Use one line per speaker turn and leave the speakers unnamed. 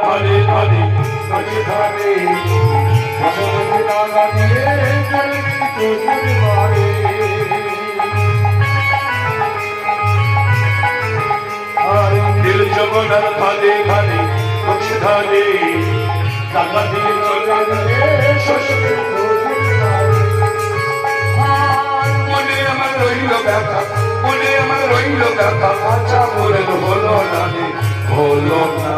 ধারে ধারে ধারে ধারে ভগবতী নাগা দিয়ে চলবি মারে দিল জগনার ধারে ধারে ধারে ধারে টাকা দিয়ে চলে গেলে শ্বশুরে মনে আমার রইল ব্যথা মনে আমার রইল ব্যথা আচ্ছা বলে হলো না রে হলো না